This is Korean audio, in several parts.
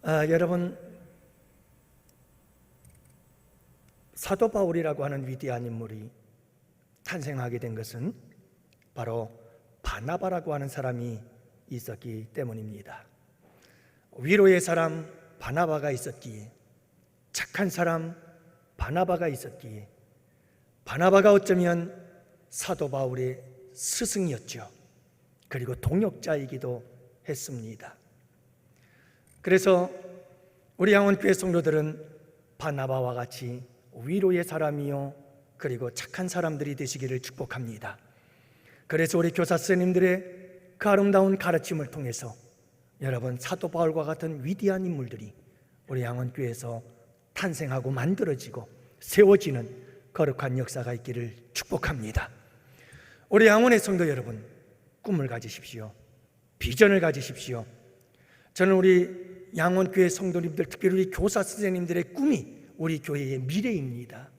여러분, 사도 바울이라고 하는 위대한 인물이 탄생하게 된 것은 바로 바나바라고 하는 사람이 있었기 때문입니다. 위로의 사람 바나바가 있었기에, 착한 사람 바나바가 있었기에, 바나바가 어쩌면 사도 바울의 스승이었죠. 그리고 동역자이기도 했습니다. 그래서 우리 양원교회 성도들은 바나바와 같이 위로의 사람이요 그리고 착한 사람들이 되시기를 축복합니다. 그래서 우리 교사 선생님들의 그 아름다운 가르침을 통해서 여러분, 사도 바울과 같은 위대한 인물들이 우리 양원교회에서 탄생하고 만들어지고 세워지는 거룩한 역사가 있기를 축복합니다. 우리 양원의 성도 여러분, 꿈을 가지십시오. 비전을 가지십시오. 저는 우리 양원교회 성도님들, 특별히 우리 교사 선생님들의 꿈이 우리 교회의 미래입니다.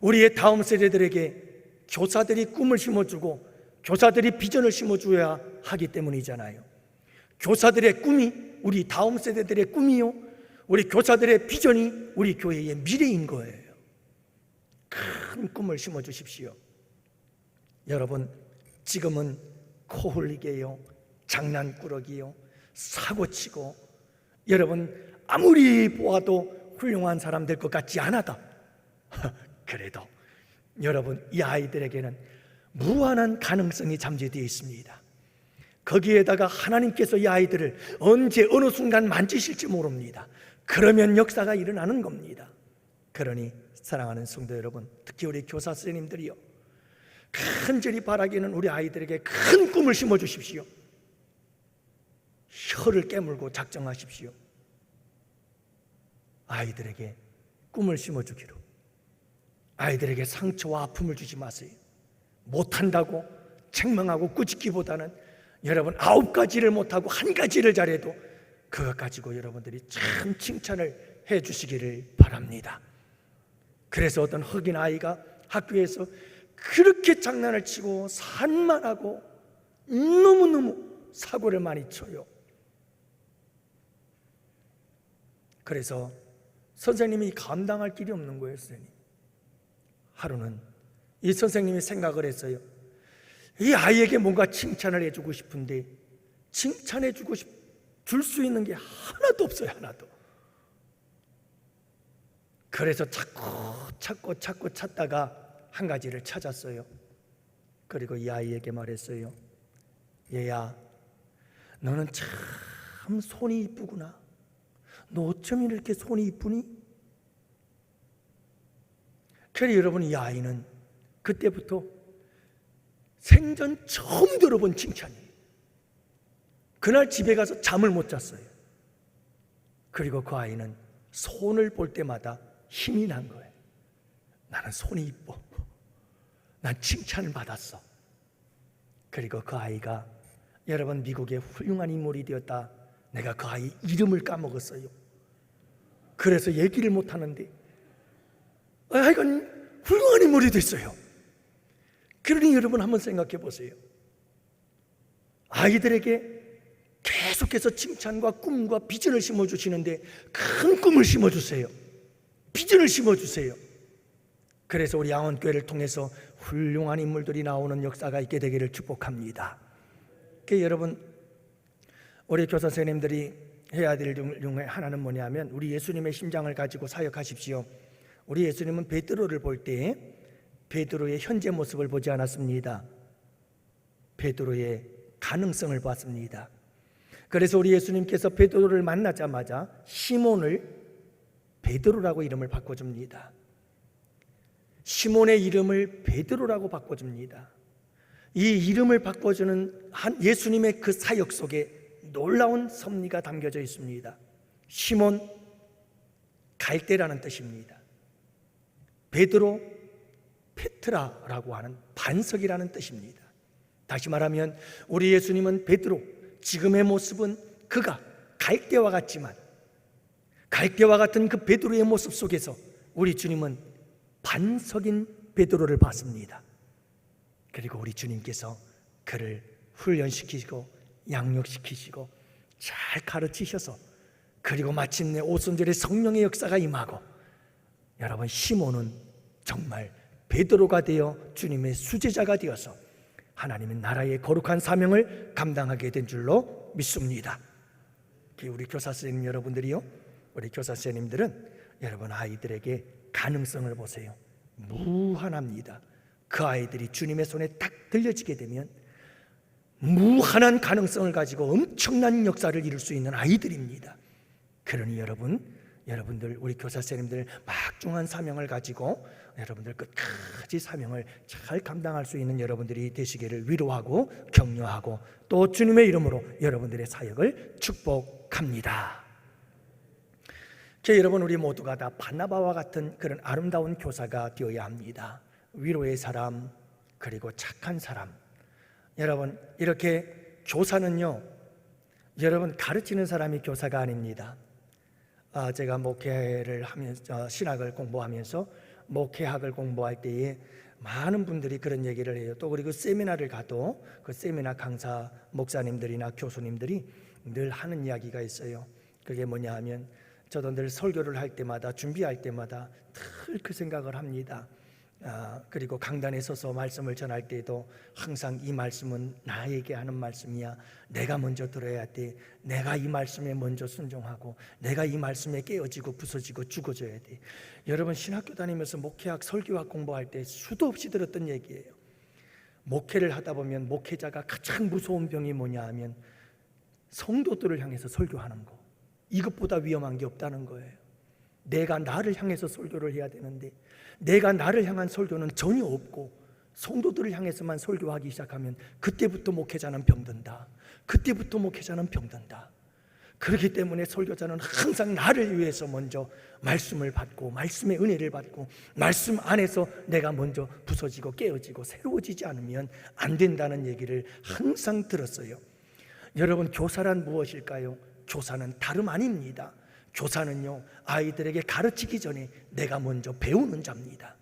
우리의 다음 세대들에게 교사들이 꿈을 심어주고 교사들이 비전을 심어줘야 하기 때문이잖아요. 교사들의 꿈이 우리 다음 세대들의 꿈이요, 우리 교사들의 비전이 우리 교회의 미래인 거예요. 큰 꿈을 심어주십시오. 여러분, 지금은 코 흘리게요, 장난꾸러기요, 사고치고, 여러분 아무리 보아도 훌륭한 사람 될 것 같지 않아도 그래도 여러분, 이 아이들에게는 무한한 가능성이 잠재되어 있습니다. 거기에다가 하나님께서 이 아이들을 언제 어느 순간 만지실지 모릅니다. 그러면 역사가 일어나는 겁니다. 그러니 사랑하는 성도 여러분, 특히 우리 교사 선생님들이요, 간절히 바라기는 우리 아이들에게 큰 꿈을 심어주십시오. 혀를 깨물고 작정하십시오. 아이들에게 꿈을 심어주기로. 아이들에게 상처와 아픔을 주지 마세요. 못한다고 책망하고 꾸짖기보다는 여러분, 9가지를 못하고 1가지를 잘해도 그것 가지고 여러분들이 참 칭찬을 해 주시기를 바랍니다. 그래서 어떤 흑인 아이가 학교에서 그렇게 장난을 치고 산만하고 너무너무 사고를 많이 쳐요. 그래서 선생님이 감당할 길이 없는 거예요. 선생님, 하루는 이 선생님이 생각을 했어요. 이 아이에게 뭔가 칭찬을 해주고 싶은데 칭찬해주고 줄 수 있는 게 하나도 없어요. 하나도. 그래서 찾고 찾다가 한 가지를 찾았어요. 그리고 이 아이에게 말했어요. 얘야, 너는 참 손이 이쁘구나. 너 어쩜 이렇게 손이 이쁘니? 그래서 여러분, 이 아이는 그때부터 생전 처음 들어본 칭찬이에요. 그날 집에 가서 잠을 못 잤어요. 그리고 그 아이는 손을 볼 때마다 힘이 난 거예요. 나는 손이 이뻐. 난 칭찬을 받았어. 그리고 그 아이가 여러분, 미국의 훌륭한 인물이 되었다. 내가 그 아이 이름을 까먹었어요. 그래서 얘기를 못 하는데 하여간 훌륭한 인물이 됐어요. 그러니 여러분, 한번 생각해 보세요. 아이들에게 계속해서 칭찬과 꿈과 비전을 심어주시는데 큰 꿈을 심어주세요. 비전을 심어주세요. 그래서 우리 양원교회를 통해서 훌륭한 인물들이 나오는 역사가 있게 되기를 축복합니다. 여러분, 우리 교사 선생님들이 해야 될 일 중에 하나는 뭐냐면, 우리 예수님의 심장을 가지고 사역하십시오. 우리 예수님은 베드로를 볼 때 베드로의 현재 모습을 보지 않았습니다. 베드로의 가능성을 봤습니다. 그래서 우리 예수님께서 베드로를 만나자마자 시몬을 베드로라고 이름을 바꿔줍니다. 시몬의 이름을 베드로라고 바꿔줍니다. 이 이름을 바꿔주는 예수님의 그 사역 속에 놀라운 섭리가 담겨져 있습니다. 시몬, 갈대라는 뜻입니다. 베드로, 페트라라고 하는 반석이라는 뜻입니다. 다시 말하면 우리 예수님은 베드로, 지금의 모습은 그가 갈대와 같지만 갈대와 같은 그 베드로의 모습 속에서 우리 주님은 반석인 베드로를 봤습니다. 그리고 우리 주님께서 그를 훈련시키시고 양육시키시고 잘 가르치셔서 그리고 마침내 오순절에 성령의 역사가 임하고 여러분 시몬은 정말 베드로가 되어 주님의 수제자가 되어서 하나님의 나라의 거룩한 사명을 감당하게 된 줄로 믿습니다. 우리 교사 선생님 여러분들이요, 우리 교사 선생님들은 여러분 아이들에게 가능성을 보세요. 무한합니다. 그 아이들이 주님의 손에 딱 들려지게 되면 무한한 가능성을 가지고 엄청난 역사를 이룰 수 있는 아이들입니다. 그러니 여러분들 우리 교사 선생님들 막중한 사명을 가지고 여러분들 끝까지 사명을 잘 감당할 수 있는 여러분들이 되시기를 위로하고 격려하고 또 주님의 이름으로 여러분들의 사역을 축복합니다. 여러분 우리 모두가 다 바나바와 같은 그런 아름다운 교사가 되어야 합니다. 위로의 사람 그리고 착한 사람. 여러분 이렇게 교사는요, 여러분 가르치는 사람이 교사가 아닙니다. 제가 목회를 하면서 신학을 공부하면서 목회학을 공부할 때에 많은 분들이 그런 얘기를 해요. 또 그리고 세미나를 가도 그 세미나 강사 목사님들이나 교수님들이 늘 하는 이야기가 있어요. 그게 뭐냐 하면 저도 늘 설교를 할 때마다 준비할 때마다 늘 그 생각을 합니다. 그리고 강단에 서서 말씀을 전할 때도 항상 이 말씀은 나에게 하는 말씀이야. 내가 먼저 들어야 돼. 내가 이 말씀에 먼저 순종하고 내가 이 말씀에 깨어지고 부서지고 죽어져야 돼. 여러분 신학교 다니면서 목회학 설교학 공부할 때 수도 없이 들었던 얘기예요. 목회를 하다 보면 목회자가 가장 무서운 병이 뭐냐 하면 성도들을 향해서 설교하는 거. 이것보다 위험한 게 없다는 거예요. 내가 나를 향해서 설교를 해야 되는데 내가 나를 향한 설교는 전혀 없고 성도들을 향해서만 설교하기 시작하면 그때부터 목회자는 병든다. 그때부터 목회자는 병든다. 그렇기 때문에 설교자는 항상 나를 위해서 먼저 말씀을 받고 말씀의 은혜를 받고 말씀 안에서 내가 먼저 부서지고 깨어지고 새로워지지 않으면 안 된다는 얘기를 항상 들었어요. 여러분 교사란 무엇일까요? 교사는 다름 아닙니다. 교사는요, 아이들에게 가르치기 전에 내가 먼저 배우는 자입니다.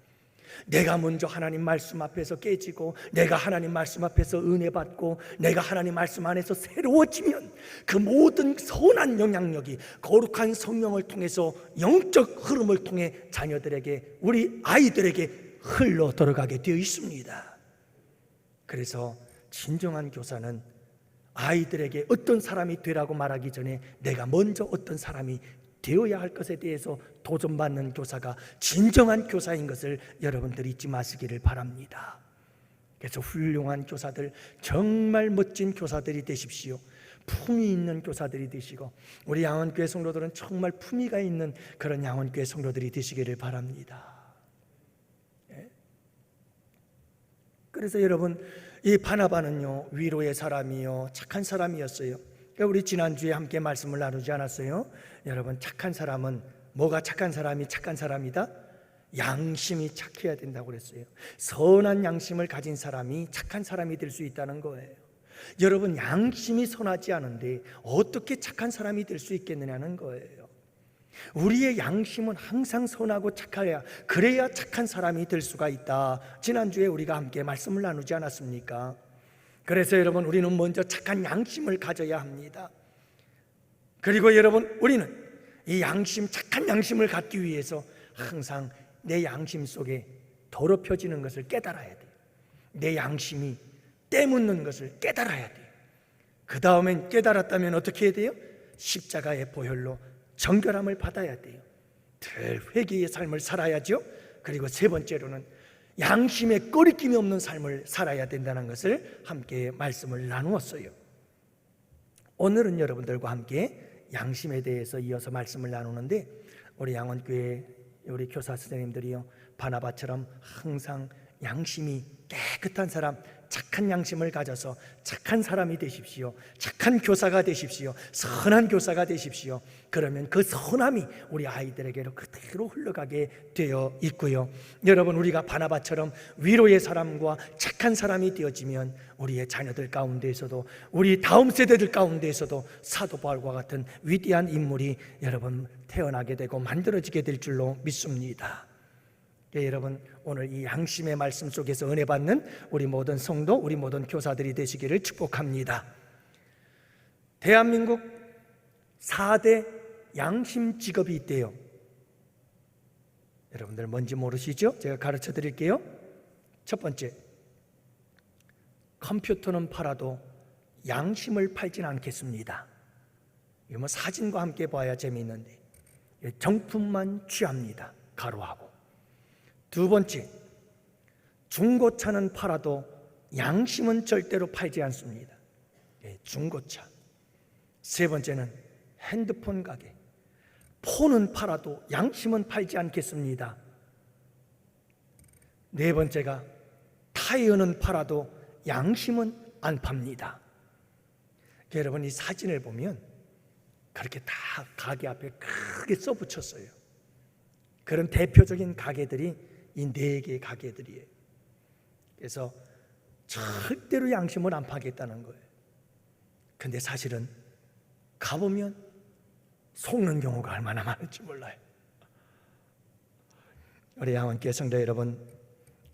내가 먼저 하나님 말씀 앞에서 깨지고 내가 하나님 말씀 앞에서 은혜 받고 내가 하나님 말씀 안에서 새로워지면 그 모든 선한 영향력이 거룩한 성령을 통해서 영적 흐름을 통해 자녀들에게, 우리 아이들에게 흘러 들어가게 되어 있습니다. 그래서 진정한 교사는 아이들에게 어떤 사람이 되라고 말하기 전에 내가 먼저 어떤 사람이 되어야 할 것에 대해서 도전받는 교사가 진정한 교사인 것을 여러분들이 잊지 마시기를 바랍니다. 그래서 훌륭한 교사들, 정말 멋진 교사들이 되십시오. 품위 있는 교사들이 되시고 우리 양원교회 성도들은 정말 품위가 있는 그런 양원교회 성도들이 되시기를 바랍니다. 그래서 여러분 이 바나바는요 위로의 사람이요 착한 사람이었어요. 우리 지난주에 함께 말씀을 나누지 않았어요? 여러분 착한 사람은 뭐가 착한 사람이 착한 사람이다? 양심이 착해야 된다고 그랬어요. 선한 양심을 가진 사람이 착한 사람이 될 수 있다는 거예요. 여러분 양심이 선하지 않은데 어떻게 착한 사람이 될 수 있겠느냐는 거예요. 우리의 양심은 항상 선하고 착해야, 그래야 착한 사람이 될 수가 있다. 지난주에 우리가 함께 말씀을 나누지 않았습니까? 그래서 여러분 우리는 먼저 착한 양심을 가져야 합니다. 그리고 여러분 우리는 이 양심, 착한 양심을 갖기 위해서 항상 내 양심 속에 더럽혀지는 것을 깨달아야 돼요. 내 양심이 때묻는 것을 깨달아야 돼요. 그 다음엔 깨달았다면 어떻게 해야 돼요? 십자가의 보혈로 정결함을 받아야 돼요. 늘 회개의 삶을 살아야죠. 그리고 세 번째로는 양심에 꺼리낌이 없는 삶을 살아야 된다는 것을 함께 말씀을 나누었어요. 오늘은 여러분들과 함께 양심에 대해서 이어서 말씀을 나누는데 우리 양원교회 우리 교사 선생님들이요 바나바처럼 항상 양심이 깨끗한 사람, 착한 양심을 가져서 착한 사람이 되십시오. 착한 교사가 되십시오. 선한 교사가 되십시오. 그러면 그 선함이 우리 아이들에게로 그대로 흘러가게 되어 있고요. 여러분 우리가 바나바처럼 위로의 사람과 착한 사람이 되어지면 우리의 자녀들 가운데에서도 우리 다음 세대들 가운데에서도 사도 바울과 같은 위대한 인물이 여러분 태어나게 되고 만들어지게 될 줄로 믿습니다. 여러분 오늘 이 양심의 말씀 속에서 은혜 받는 우리 모든 성도, 우리 모든 교사들이 되시기를 축복합니다. 대한민국 4대 양심 직업이 있대요. 여러분들 뭔지 모르시죠? 제가 가르쳐 드릴게요. 첫 번째, 컴퓨터는 팔아도 양심을 팔진 않겠습니다. 이거 뭐 사진과 함께 봐야 재미있는데, 정품만 취합니다. 가로하고. 두 번째, 중고차는 팔아도 양심은 절대로 팔지 않습니다. 중고차. 세 번째는 핸드폰 가게. 폰은 팔아도 양심은 팔지 않겠습니다. 네 번째가 타이어는 팔아도 양심은 안 팝니다. 여러분, 이 사진을 보면 그렇게 다 가게 앞에 크게 써붙였어요. 그런 대표적인 가게들이 이 4개의 가게들이에요. 그래서 절대로 양심을 안 파겠다는 거예요. 근데 사실은 가보면 속는 경우가 얼마나 많을지 몰라요. 우리 양원교회 성도 여러분,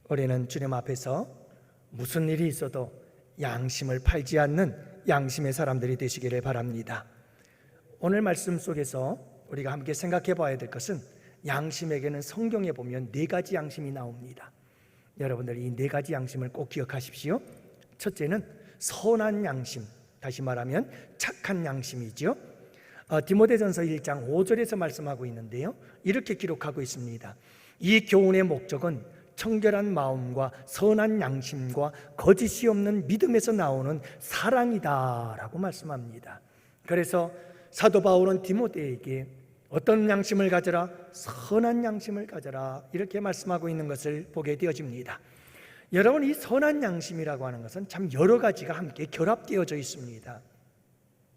우리는 주님 앞에서 무슨 일이 있어도 양심을 팔지 않는 양심의 사람들이 되시기를 바랍니다. 오늘 말씀 속에서 우리가 함께 생각해 봐야 될 것은, 양심에게는 성경에 보면 4가지 양심이 나옵니다. 여러분들 이 4가지 양심을 꼭 기억하십시오. 첫째는 선한 양심, 다시 말하면 착한 양심이죠. 디모데전서 1장 5절에서 말씀하고 있는데요, 이렇게 기록하고 있습니다. 이 교훈의 목적은 청결한 마음과 선한 양심과 거짓이 없는 믿음에서 나오는 사랑이다 라고 말씀합니다. 그래서 사도 바울은 디모데에게 어떤 양심을 가져라? 선한 양심을 가져라, 이렇게 말씀하고 있는 것을 보게 되어집니다. 여러분, 이 선한 양심이라고 하는 것은 참 여러 가지가 함께 결합되어져 있습니다.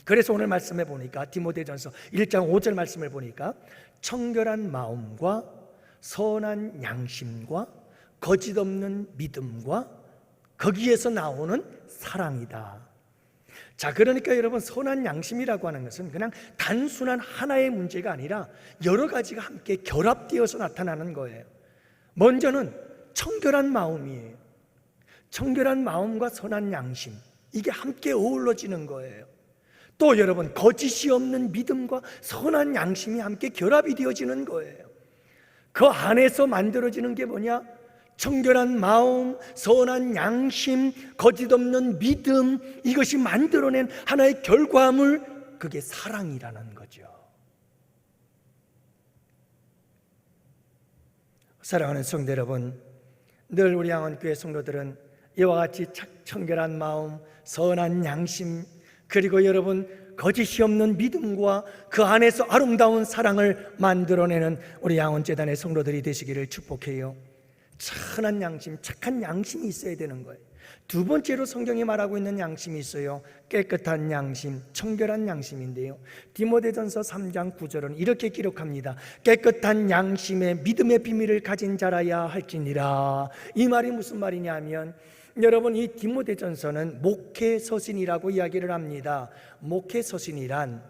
그래서 오늘 말씀해 보니까, 디모데전서 1장 5절 말씀을 보니까 청결한 마음과 선한 양심과 거짓 없는 믿음과 거기에서 나오는 사랑이다. 자, 그러니까 여러분, 선한 양심이라고 하는 것은 그냥 단순한 하나의 문제가 아니라 여러 가지가 함께 결합되어서 나타나는 거예요. 먼저는 청결한 마음이에요. 청결한 마음과 선한 양심, 이게 함께 어우러지는 거예요. 또 여러분, 거짓이 없는 믿음과 선한 양심이 함께 결합이 되어지는 거예요. 그 안에서 만들어지는 게 뭐냐? 청결한 마음, 선한 양심, 거짓 없는 믿음, 이것이 만들어낸 하나의 결과물, 그게 사랑이라는 거죠. 사랑하는 성도 여러분, 늘 우리 양원교회 성도들은 이와 같이 청결한 마음, 선한 양심, 그리고 여러분 거짓이 없는 믿음과 그 안에서 아름다운 사랑을 만들어내는 우리 양원재단의 성도들이 되시기를 축복해요. 선한 양심, 착한 양심이 있어야 되는 거예요. 두 번째로 성경이 말하고 있는 양심이 있어요. 깨끗한 양심, 청결한 양심인데요, 디모데전서 3장 9절은 이렇게 기록합니다. 깨끗한 양심에 믿음의 비밀을 가진 자라야 할지니라. 이 말이 무슨 말이냐면, 여러분, 이 디모데전서는 목회서신이라고 이야기를 합니다. 목회서신이란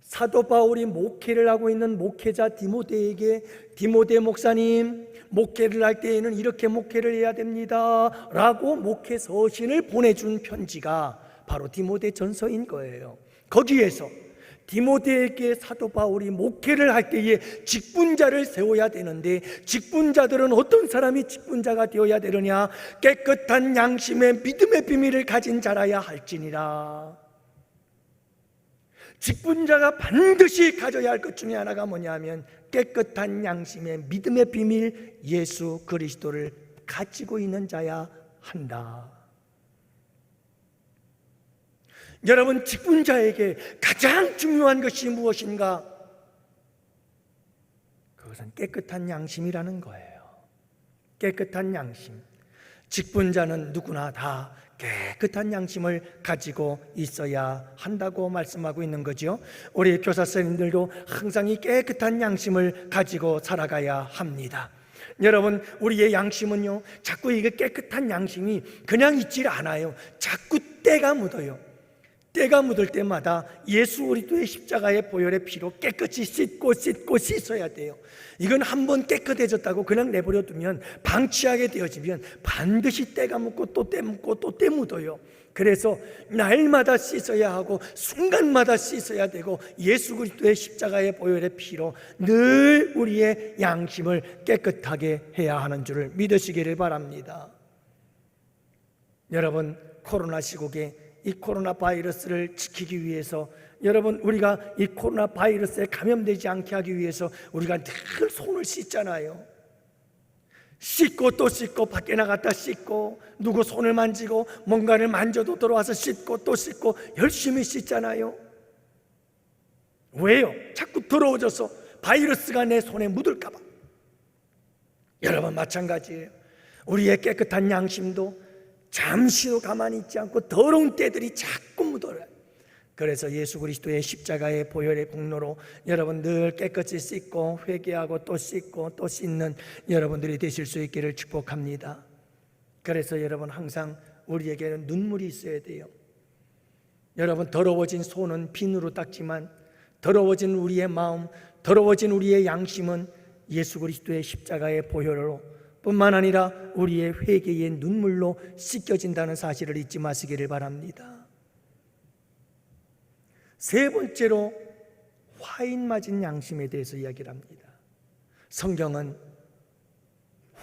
사도 바울이 목회를 하고 있는 목회자 디모데에게, 디모데 목사님, 목회를 할 때에는 이렇게 목회를 해야 됩니다 라고 목회서신을 보내준 편지가 바로 디모데전서인 거예요. 거기에서 디모데에게 사도 바울이 목회를 할 때에 직분자를 세워야 되는데, 직분자들은 어떤 사람이 직분자가 되어야 되느냐? 깨끗한 양심의 믿음의 비밀을 가진 자라야 할지니라. 직분자가 반드시 가져야 할 것 중에 하나가 뭐냐면 깨끗한 양심의 믿음의 비밀, 예수 그리스도를 가지고 있는 자야 한다. 여러분, 직분자에게 가장 중요한 것이 무엇인가? 그것은 깨끗한 양심이라는 거예요. 깨끗한 양심. 직분자는 누구나 다 깨끗한 양심을 가지고 있어야 한다고 말씀하고 있는 거죠. 우리 교사 선생님들도 항상 이 깨끗한 양심을 가지고 살아가야 합니다. 여러분, 우리의 양심은요, 자꾸 이게 깨끗한 양심이 그냥 있질 않아요. 자꾸 때가 묻어요. 때가 묻을 때마다 예수 그리스도의 십자가의 보혈의 피로 깨끗이 씻고 씻어야 돼요. 이건 한번 깨끗해졌다고 그냥 내버려 두면, 방치하게 되어지면 반드시 때가 묻고 또 때 묻고 또 때 묻어요. 그래서 날마다 씻어야 하고 순간마다 씻어야 되고 예수 그리스도의 십자가의 보혈의 피로 늘 우리의 양심을 깨끗하게 해야 하는 줄을 믿으시기를 바랍니다. 여러분, 코로나 시국에 이 코로나 바이러스를 지키기 위해서, 여러분, 우리가 이 코로나 바이러스에 감염되지 않게 하기 위해서 우리가 늘 손을 씻잖아요. 씻고 또 씻고, 밖에 나갔다 씻고, 누구 손을 만지고 뭔가를 만져도 들어와서 씻고 또 씻고 열심히 씻잖아요. 왜요? 자꾸 더러워져서 바이러스가 내 손에 묻을까 봐. 여러분, 마찬가지예요. 우리의 깨끗한 양심도 잠시도 가만히 있지 않고 더러운 때들이 자꾸 묻어요. 그래서 예수 그리스도의 십자가의 보혈의 공로로 여러분 늘 깨끗이 씻고 회개하고 또 씻고 또 씻는 여러분들이 되실 수 있기를 축복합니다. 그래서 여러분, 항상 우리에게는 눈물이 있어야 돼요. 여러분, 더러워진 손은 비누로 닦지만 더러워진 우리의 마음, 더러워진 우리의 양심은 예수 그리스도의 십자가의 보혈로 뿐만 아니라 우리의 회개의 눈물로 씻겨진다는 사실을 잊지 마시기를 바랍니다. 세 번째로 화인 맞은 양심에 대해서 이야기를 합니다. 성경은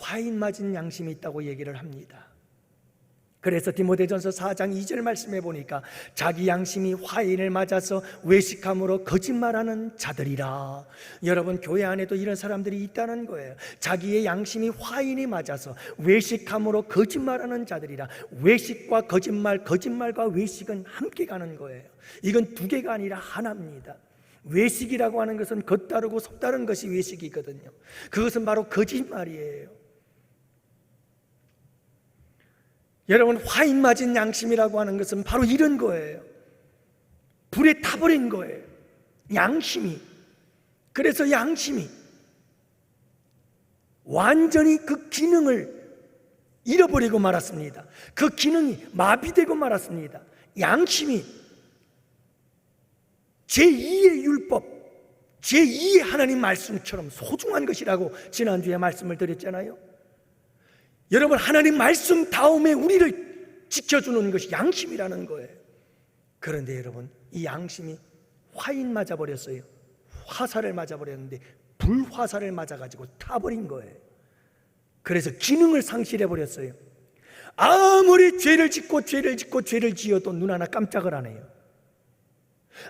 화인 맞은 양심이 있다고 얘기를 합니다. 그래서 디모데전서 4장 2절 말씀해 보니까 자기 양심이 화인을 맞아서 외식함으로 거짓말하는 자들이라. 여러분, 교회 안에도 이런 사람들이 있다는 거예요. 자기의 양심이 화인이 맞아서 외식함으로 거짓말하는 자들이라. 외식과 거짓말, 거짓말과 외식은 함께 가는 거예요. 이건 두 개가 아니라 하나입니다. 외식이라고 하는 것은 겉다르고 속다른 것이 외식이거든요. 그것은 바로 거짓말이에요. 여러분, 화인 맞은 양심이라고 하는 것은 바로 이런 거예요. 불에 타버린 거예요, 양심이. 그래서 양심이 완전히 그 기능을 잃어버리고 말았습니다. 그 기능이 마비되고 말았습니다. 양심이 제2의 율법, 제2의 하나님 말씀처럼 소중한 것이라고 지난주에 말씀을 드렸잖아요. 여러분, 하나님 말씀 다음에 우리를 지켜주는 것이 양심이라는 거예요. 그런데 여러분, 이 양심이 화인 맞아버렸어요. 화살을 맞아버렸는데 불화살을 맞아가지고 타버린 거예요. 그래서 기능을 상실해버렸어요. 아무리 죄를 짓고 죄를 지어도 눈 하나 깜짝을 안 해요.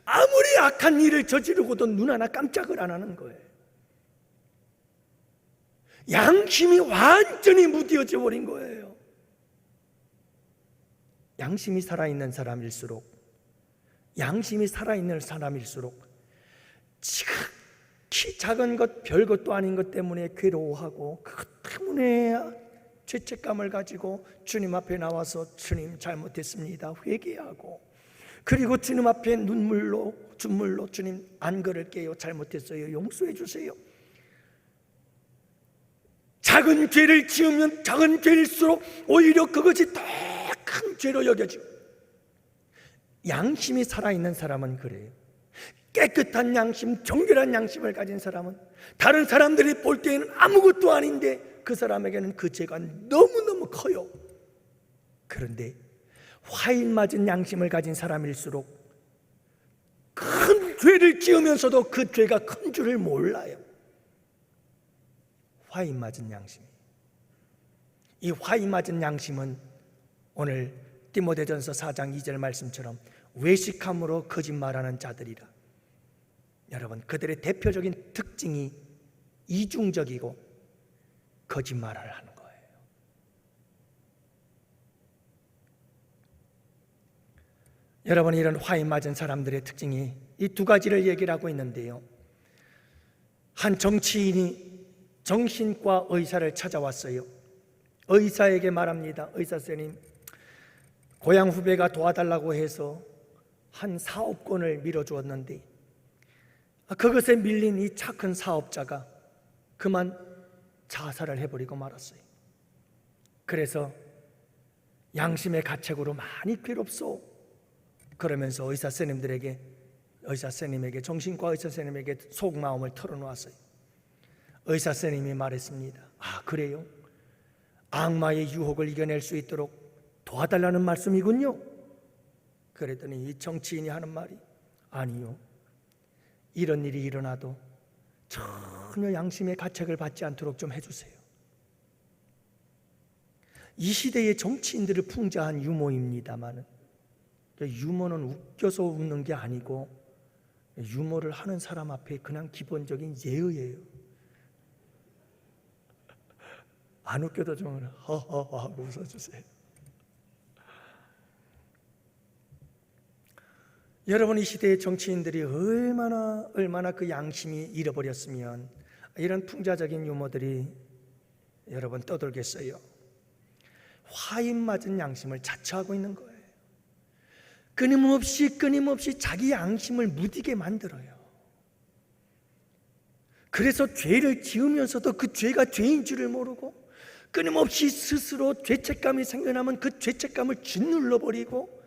아무리 악한 일을 저지르고도 눈 하나 깜짝을 안 하는 거예요. 양심이 완전히 무뎌져 버린 거예요. 양심이 살아있는 사람일수록, 양심이 살아있는 사람일수록 지극히 작은 것, 별것도 아닌 것 때문에 괴로워하고, 그것 때문에 죄책감을 가지고 주님 앞에 나와서 주님 잘못했습니다 회개하고, 그리고 주님 앞에 눈물로 주님 안 그럴게요, 잘못했어요, 용서해 주세요. 작은 죄를 지으면 작은 죄일수록 오히려 그것이 더 큰 죄로 여겨지고, 양심이 살아있는 사람은 그래요. 깨끗한 양심, 정결한 양심을 가진 사람은 다른 사람들이 볼 때에는 아무것도 아닌데 그 사람에게는 그 죄가 너무너무 커요. 그런데 화인 맞은 양심을 가진 사람일수록 큰 죄를 지으면서도 그 죄가 큰 줄을 몰라요. 화인 맞은 양심. 이 화인 맞은 양심은 오늘 디모데전서 4장 2절 말씀처럼 외식함으로 거짓말하는 자들이라. 여러분, 그들의 대표적인 특징이 이중적이고 거짓말을 하는 거예요. 여러분, 이런 화인 맞은 사람들의 특징이 이 두 가지를 얘기를 하고 있는데요. 한 정치인이 정신과 의사를 찾아왔어요. 의사에게 말합니다. 의사 선생님, 고향 후배가 도와달라고 해서 한 사업권을 밀어주었는데 그것에 밀린 이 착한 사업자가 그만 자살을 해버리고 말았어요. 그래서 양심의 가책으로 많이 괴롭소. 그러면서 의사 선생님에게 정신과 의사 선생님에게 속마음을 털어놓았어요. 의사 선생님이 말했습니다. 아, 그래요? 악마의 유혹을 이겨낼 수 있도록 도와달라는 말씀이군요. 그랬더니 이 정치인이 하는 말이, 아니요, 이런 일이 일어나도 전혀 양심의 가책을 받지 않도록 좀 해주세요. 이 시대의 정치인들을 풍자한 유머입니다만, 유머는 웃겨서 웃는 게 아니고 유머를 하는 사람 앞에 그냥 기본적인 예의예요. 안 웃겨도 좀 허허허 하고 웃어주세요. 여러분, 이 시대의 정치인들이 얼마나 그 양심이 잃어버렸으면 이런 풍자적인 유머들이 여러분 떠돌겠어요. 화인 맞은 양심을 자처하고 있는 거예요. 끊임없이 자기 양심을 무디게 만들어요. 그래서 죄를 지으면서도 그 죄가 죄인 줄을 모르고, 끊임없이 스스로 죄책감이 생겨나면 그 죄책감을 짓눌러버리고,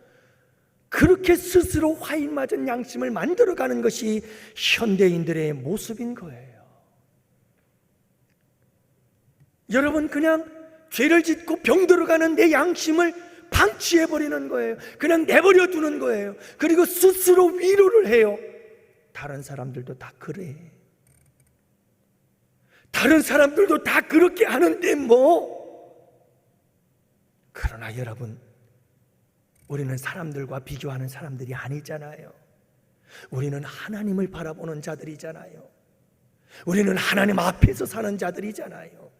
그렇게 스스로 화인 맞은 양심을 만들어가는 것이 현대인들의 모습인 거예요. 여러분, 그냥 죄를 짓고 병들어가는 내 양심을 방치해버리는 거예요. 그냥 내버려 두는 거예요. 그리고 스스로 위로를 해요. 다른 사람들도 다 그래. 다른 사람들도 다 그렇게 하는데 뭐. 그러나 여러분, 우리는 사람들과 비교하는 사람들이 아니잖아요. 우리는 하나님을 바라보는 자들이잖아요. 우리는 하나님 앞에서 사는 자들이잖아요.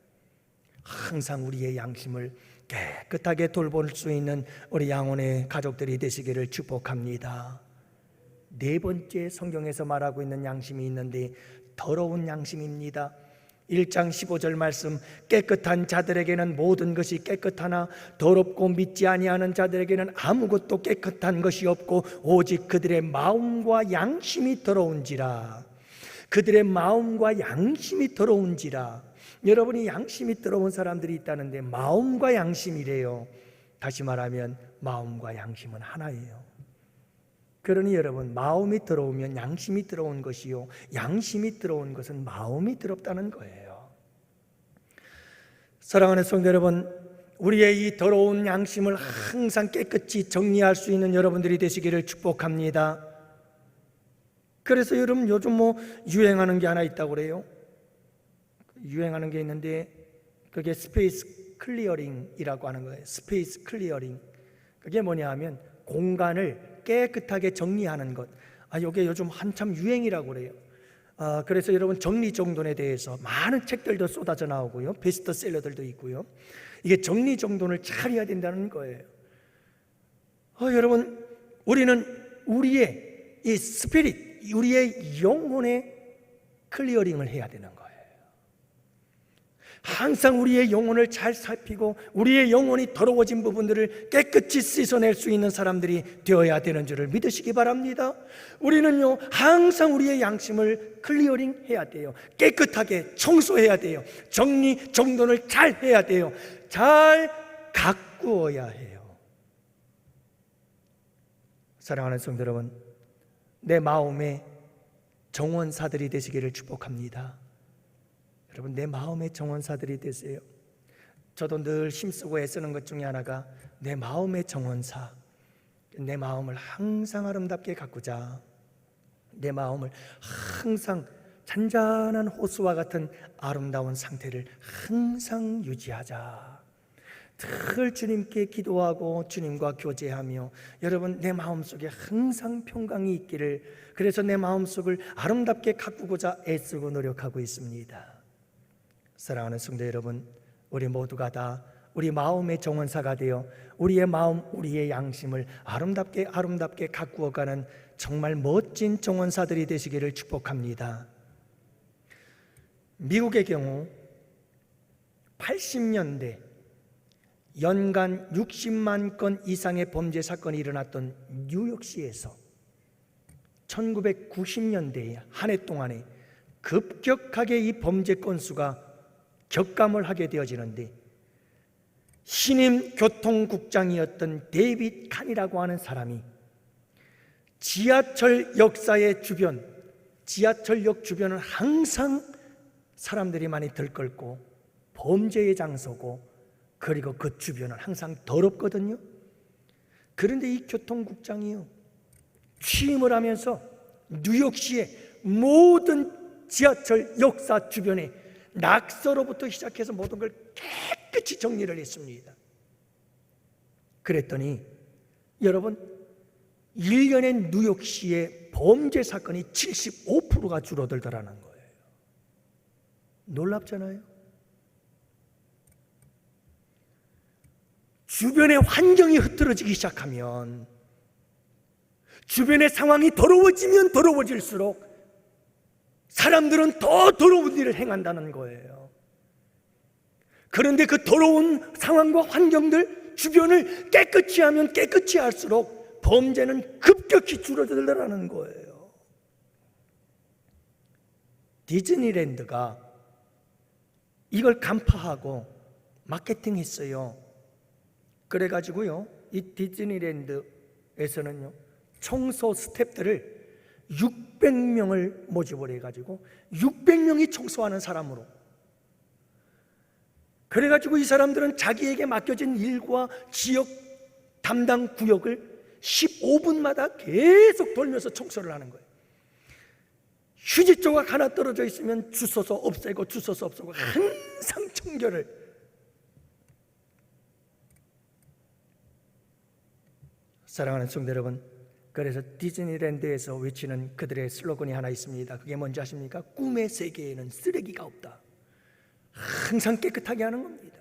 항상 우리의 양심을 깨끗하게 돌볼 수 있는 우리 양혼의 가족들이 되시기를 축복합니다. 네 번째, 성경에서 말하고 있는 양심이 있는데 더러운 양심입니다. 1장 15절 말씀, 깨끗한 자들에게는 모든 것이 깨끗하나 더럽고 믿지 아니하는 자들에게는 아무것도 깨끗한 것이 없고 오직 그들의 마음과 양심이 더러운지라. 그들의 마음과 양심이 더러운지라. 여러분이 양심이 더러운 사람들이 있다는데 마음과 양심이래요. 다시 말하면 마음과 양심은 하나예요. 그러니 여러분, 마음이 더러우면 양심이 더러운 것이요, 양심이 더러운 것은 마음이 더럽다는 거예요. 사랑하는 성도 여러분, 우리의 이 더러운 양심을 항상 깨끗이 정리할 수 있는 여러분들이 되시기를 축복합니다. 그래서 여러분, 요즘 유행하는 게 하나 있다고 그래요. 유행하는 게 있는데 그게 스페이스 클리어링이라고 하는 거예요. 스페이스 클리어링. 그게 뭐냐 하면 공간을 깨끗하게 정리하는 것. 이게 요즘 한참 유행이라고 그래요. 그래서 여러분, 정리정돈에 대해서 많은 책들도 쏟아져 나오고요, 베스트셀러들도 있고요. 이게 정리정돈을 잘 해야 된다는 거예요. 여러분, 우리는 우리의 이 스피릿, 우리의 영혼의 클리어링을 해야 되는 거예요. 항상 우리의 영혼을 잘 살피고 우리의 영혼이 더러워진 부분들을 깨끗이 씻어낼 수 있는 사람들이 되어야 되는 줄을 믿으시기 바랍니다. 우리는요, 항상 우리의 양심을 클리어링 해야 돼요. 깨끗하게 청소해야 돼요. 정리 정돈을 잘 해야 돼요. 잘 가꾸어야 해요. 사랑하는 성도 여러분, 내 마음의 정원사들이 되시기를 축복합니다. 여러분, 내 마음의 정원사들이 되세요. 저도 늘 힘쓰고 애쓰는 것 중에 하나가 내 마음의 정원사. 내 마음을 항상 아름답게 가꾸자. 내 마음을 항상 잔잔한 호수와 같은 아름다운 상태를 항상 유지하자. 늘 주님께 기도하고 주님과 교제하며 여러분, 내 마음속에 항상 평강이 있기를, 그래서 내 마음속을 아름답게 가꾸고자 애쓰고 노력하고 있습니다. 사랑하는 성도 여러분, 우리 모두가 다 우리 마음의 정원사가 되어 우리의 마음, 우리의 양심을 아름답게 가꾸어가는 정말 멋진 정원사들이 되시기를 축복합니다. 미국의 경우 80년대 연간 60만 건 이상의 범죄 사건이 일어났던 뉴욕시에서 1990년대에 한 해 동안에 급격하게 이 범죄 건수가 격감을 하게 되어지는데, 신임 교통국장이었던 데이빗 칸이라고 하는 사람이 지하철역 주변은 항상 사람들이 많이 들끓고 범죄의 장소고, 그리고 그 주변은 항상 더럽거든요. 그런데 이 교통국장이요, 취임을 하면서 뉴욕시의 모든 지하철 역사 주변에 낙서로부터 시작해서 모든 걸 깨끗이 정리를 했습니다. 그랬더니 여러분, 1년에 뉴욕시의 범죄 사건이 75%가 줄어들더라는 거예요. 놀랍잖아요. 주변의 환경이 흐트러지기 시작하면, 주변의 상황이 더러워지면 더러워질수록 사람들은 더 더러운 일을 행한다는 거예요. 그런데 그 더러운 상황과 환경들, 주변을 깨끗이 하면 깨끗이 할수록 범죄는 급격히 줄어들더라는 거예요. 디즈니랜드가 이걸 간파하고 마케팅했어요. 그래가지고요, 이 디즈니랜드에서는요, 청소 스태프들을 600명을 모집을 해가지고 600명이 청소하는 사람으로, 그래가지고 이 사람들은 자기에게 맡겨진 일과 지역 담당 구역을 15분마다 계속 돌면서 청소를 하는 거예요. 휴지 조각 하나 떨어져 있으면 주워서 없애고 주워서 없애고 항상 청결을. 사랑하는 성도 여러분, 그래서 디즈니랜드에서 외치는 그들의 슬로건이 하나 있습니다. 그게 뭔지 아십니까? 꿈의 세계에는 쓰레기가 없다. 항상 깨끗하게 하는 겁니다.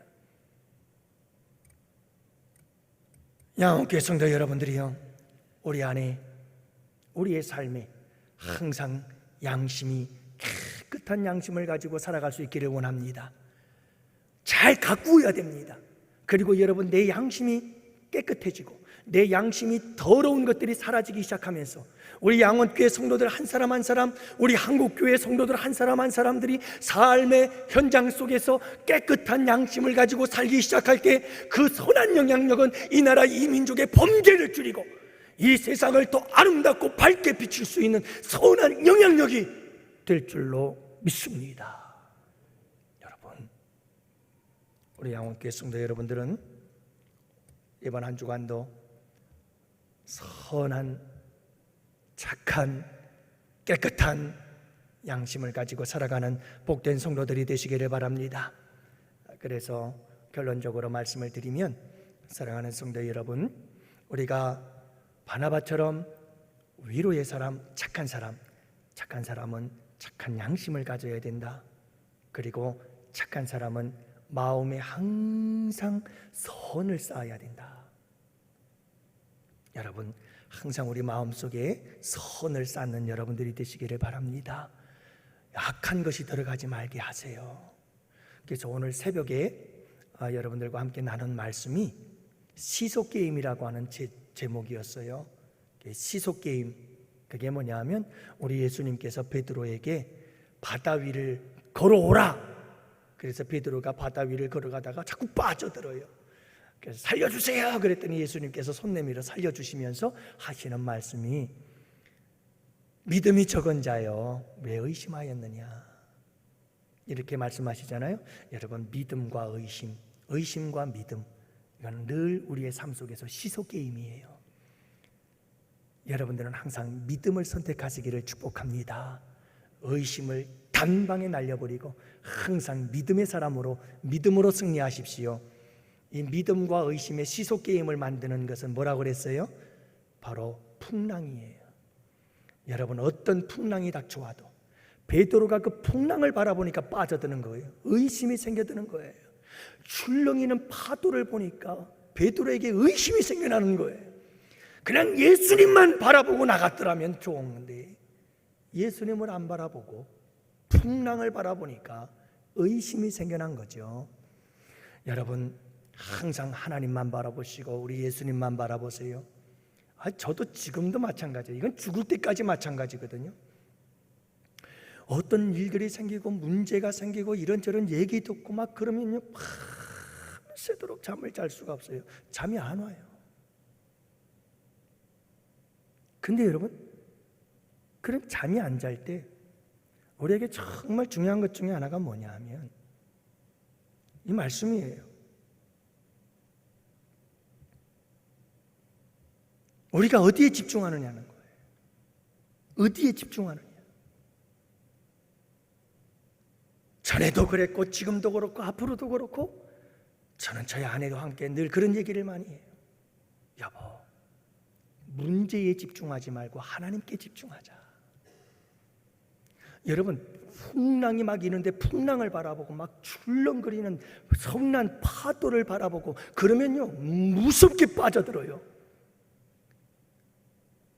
양호교회 성도 여러분들이요, 우리 안에, 우리의 삶에 항상 양심이, 깨끗한 양심을 가지고 살아갈 수 있기를 원합니다. 잘 가꾸어야 됩니다. 그리고 여러분, 내 양심이 깨끗해지고 내 양심이 더러운 것들이 사라지기 시작하면서 우리 양원교회 성도들 한 사람 한 사람, 우리 한국교회 성도들 한 사람 한 사람들이 삶의 현장 속에서 깨끗한 양심을 가지고 살기 시작할 때 그 선한 영향력은 이 나라 이 민족의 범죄를 줄이고 이 세상을 더 아름답고 밝게 비칠 수 있는 선한 영향력이 될 줄로 믿습니다. 여러분, 우리 양원교회 성도 여러분들은 이번 한 주간도 선한, 착한, 깨끗한 양심을 가지고 살아가는 복된 성도들이 되시기를 바랍니다. 그래서 결론적으로 말씀을 드리면, 사랑하는 성도 여러분, 우리가 바나바처럼 위로의 사람, 착한 사람은 착한 양심을 가져야 된다. 그리고 착한 사람은 마음에 항상 선을 쌓아야 된다. 여러분, 항상 우리 마음속에 선을 쌓는 여러분들이 되시기를 바랍니다. 악한 것이 들어가지 말게 하세요. 그래서 오늘 새벽에 여러분들과 함께 나눈 말씀이 시소게임이라고 하는 제목이었어요. 시소게임, 그게 뭐냐 하면 우리 예수님께서 베드로에게 바다 위를 걸어오라. 그래서 베드로가 바다 위를 걸어가다가 자꾸 빠져들어요. 그래서 살려주세요 그랬더니 예수님께서 손 내밀어 살려주시면서 하시는 말씀이, 믿음이 적은 자여 왜 의심하였느냐, 이렇게 말씀하시잖아요. 여러분, 믿음과 의심, 의심과 믿음, 이건 늘 우리의 삶 속에서 시소게임이에요. 여러분들은 항상 믿음을 선택하시기를 축복합니다. 의심을 단방에 날려버리고 항상 믿음의 사람으로, 믿음으로 승리하십시오. 이 믿음과 의심의 시소게임을 만드는 것은 뭐라고 그랬어요? 바로 풍랑이에요. 여러분, 어떤 풍랑이 닥쳐와도 베드로가 그 풍랑을 바라보니까 빠져드는 거예요. 의심이 생겨드는 거예요. 출렁이는 파도를 보니까 베드로에게 의심이 생겨나는 거예요. 그냥 예수님만 바라보고 나갔더라면 좋은데 예수님을 안 바라보고 풍랑을 바라보니까 의심이 생겨난 거죠. 여러분, 항상 하나님만 바라보시고 우리 예수님만 바라보세요. 저도 지금도 마찬가지예요. 이건 죽을 때까지 마찬가지거든요. 어떤 일들이 생기고 문제가 생기고 이런저런 얘기 듣고 막 그러면요, 밤새도록 잠을 잘 수가 없어요. 잠이 안 와요. 근데 여러분, 그럼 잠이 안 잘 때 우리에게 정말 중요한 것 중에 하나가 뭐냐 하면 이 말씀이에요. 우리가 어디에 집중하느냐는 거예요. 어디에 집중하느냐. 전에도 그랬고 지금도 그렇고 앞으로도 그렇고 저는 저희 아내와 함께 늘 그런 얘기를 많이 해요. 여보, 문제에 집중하지 말고 하나님께 집중하자. 여러분, 풍랑이 막 이는데 풍랑을 바라보고 막 출렁거리는 성난 파도를 바라보고 그러면요 무섭게 빠져들어요.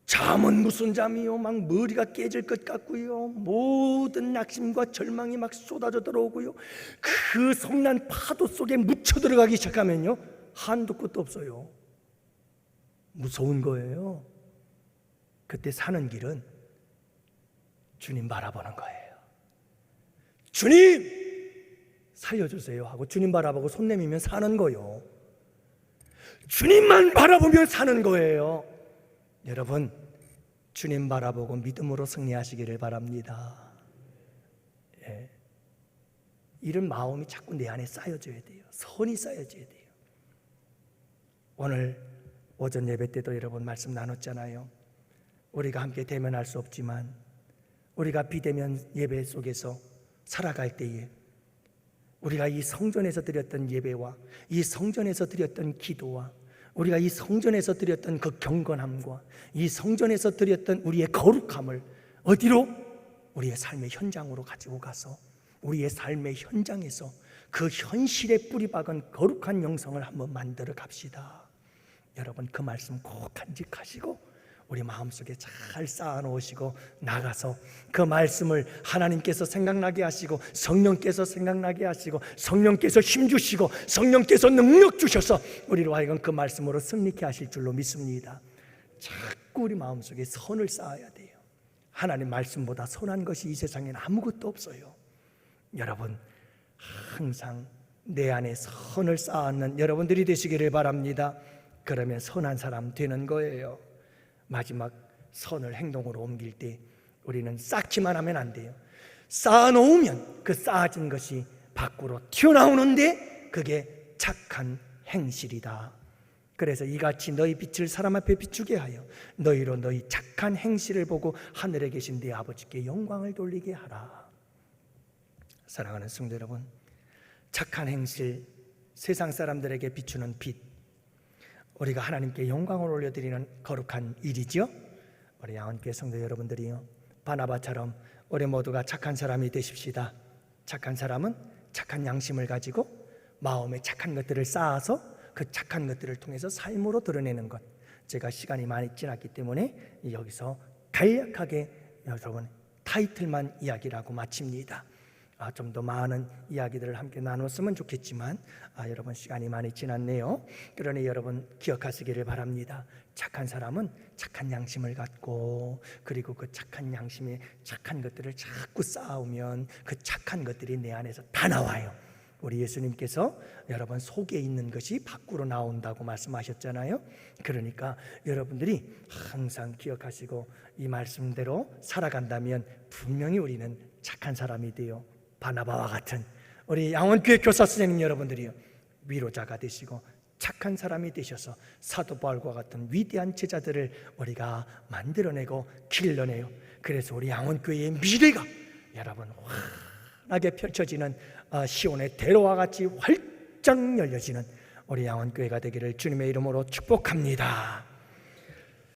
잠은 무슨 잠이요? 막 머리가 깨질 것 같고요, 모든 낙심과 절망이 막 쏟아져 들어오고요, 그 성난 파도 속에 묻혀 들어가기 시작하면요 한도 끝도 없어요. 무서운 거예요. 그때 사는 길은 주님 바라보는 거예요. 주님 살려주세요 하고 주님 바라보고 손 내밀면 사는 거요. 주님만 바라보면 사는 거예요. 여러분, 주님 바라보고 믿음으로 승리하시기를 바랍니다. 예. 이런 마음이 자꾸 내 안에 쌓여져야 돼요. 선이 쌓여져야 돼요. 오늘 오전 예배 때도 여러분 말씀 나눴잖아요. 우리가 함께 대면할 수 없지만 우리가 비대면 예배 속에서 살아갈 때에 우리가 이 성전에서 드렸던 예배와 이 성전에서 드렸던 기도와 우리가 이 성전에서 드렸던 그 경건함과 이 성전에서 드렸던 우리의 거룩함을 어디로? 우리의 삶의 현장으로 가지고 가서 우리의 삶의 현장에서 그 현실에 뿌리박은 거룩한 영성을 한번 만들어 갑시다. 여러분, 그 말씀 꼭 간직하시고 우리 마음속에 잘 쌓아놓으시고 나가서 그 말씀을 하나님께서 생각나게 하시고 성령께서 생각나게 하시고 성령께서 힘주시고 성령께서 능력 주셔서 우리로 하여금 그 말씀으로 승리케 하실 줄로 믿습니다. 자꾸 우리 마음속에 선을 쌓아야 돼요. 하나님 말씀보다 선한 것이 이 세상에는 아무것도 없어요. 여러분, 항상 내 안에 선을 쌓는 여러분들이 되시기를 바랍니다. 그러면 선한 사람 되는 거예요. 마지막 선을 행동으로 옮길 때 우리는 쌓기만 하면 안 돼요. 쌓아놓으면 그 쌓아진 것이 밖으로 튀어나오는데 그게 착한 행실이다. 그래서 이같이 너희 빛을 사람 앞에 비추게 하여 너희로 너희 착한 행실을 보고 하늘에 계신 네 아버지께 영광을 돌리게 하라. 사랑하는 성도 여러분, 착한 행실, 세상 사람들에게 비추는 빛, 우리가 하나님께 영광을 올려드리는 거룩한 일이죠. 우리 양원교회 성도 여러분들이요, 바나바처럼 우리 모두가 착한 사람이 되십시다. 착한 사람은 착한 양심을 가지고 마음에 착한 것들을 쌓아서 그 착한 것들을 통해서 삶으로 드러내는 것. 제가 시간이 많이 지났기 때문에 여기서 간략하게 여러분 타이틀만 이야기를 하고 마칩니다. 좀 더 많은 이야기들을 함께 나눴으면 좋겠지만 여러분 시간이 많이 지났네요. 그러니 여러분 기억하시기를 바랍니다. 착한 사람은 착한 양심을 갖고 그리고 그 착한 양심에 착한 것들을 자꾸 쌓아오면 그 착한 것들이 내 안에서 다 나와요. 우리 예수님께서 여러분 속에 있는 것이 밖으로 나온다고 말씀하셨잖아요. 그러니까 여러분들이 항상 기억하시고 이 말씀대로 살아간다면 분명히 우리는 착한 사람이 되어 바나바와 같은 우리 양원교회 교사 선생님 여러분들이요, 위로자가 되시고 착한 사람이 되셔서 사도 바울과 같은 위대한 제자들을 우리가 만들어내고 길러내요. 그래서 우리 양원교회의 미래가 여러분 환하게 펼쳐지는 시온의 대로와 같이 활짝 열려지는 우리 양원교회가 되기를 주님의 이름으로 축복합니다.